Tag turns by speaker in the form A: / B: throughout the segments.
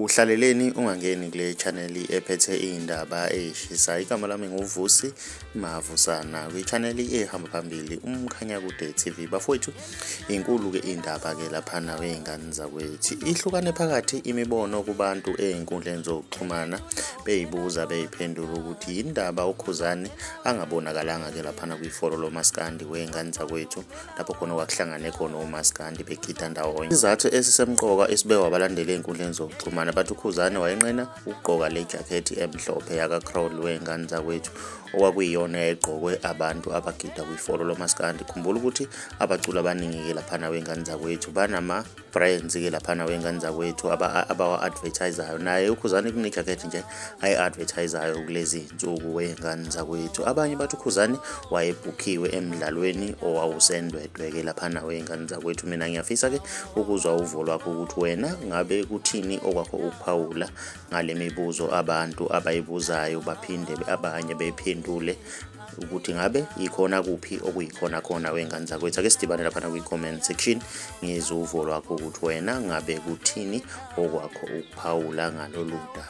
A: Uhlaleleni ungangeni kule channel ephethe indaba eshisayo. Igama lami nguVusi Mavusana kwi-channel ehamba phambili umkhanya kude TV. Bafowethu, inkulu ke indaba ke lapha nawe ingane zakwethu. Ihlukane phakathi imibono kubantu einkundleni zokuxhumana beyibuza beyiphendula ukuthi indaba uKhuzani angabonakalanga ke lapha na kwi-folo lomaskandi weingane zakwethu lapho khona kwakuhlangane khona umaskandi begida ndawonye. Izathu esisemqoka esibekwa abalandeli einkundleni zokuxhumana bathi uKhuzani wayenqena ukugqoka le jacket emhlophe yaka Crowley weingane zakwethu okwakuyiyona egqokwe abantu abagida kwi-folo lomaskandi. Khumbula ukuthi abaculi abaningi ke lapha na weingane zakwethu banama brands ke lapha na weingane zakwethu abawa-advertisayo. Naye uKhuzani kune jacket nje ayi-advertisayo kulezi insuku weingane zakwethu. Abanye bathi uKhuzani wayebhukiwe emidlalweni owawusendwedwe ke lapha na weingane zakwethu. Mina ngiyafisa ke ukuzwa uvo lwakho ukuthi wena ngabe kuthini okwakho ukuphawula ngale mibuzo abantu abayibuzayo baphinde abanye bephendule ukuthi ngabe yikhona kuphi okuyikhona khona weingane zakwethu. Ake sidibane lapha na kwi-comment section ngizwe uvo lwakho ukuthi wena ngabe kuthini okwakho ukuphawula ngalolu daba.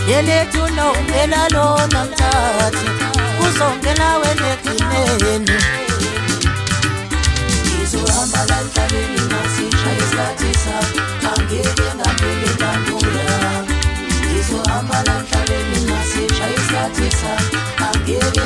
B: Yelethu nongena lona mthathe uzongena welegcineni izohamba la emhlabeni masishaya isikhathi sakho angeke ngaphinda ngambula izohamba la emhlabeni masishaya isikhathi sakho angeke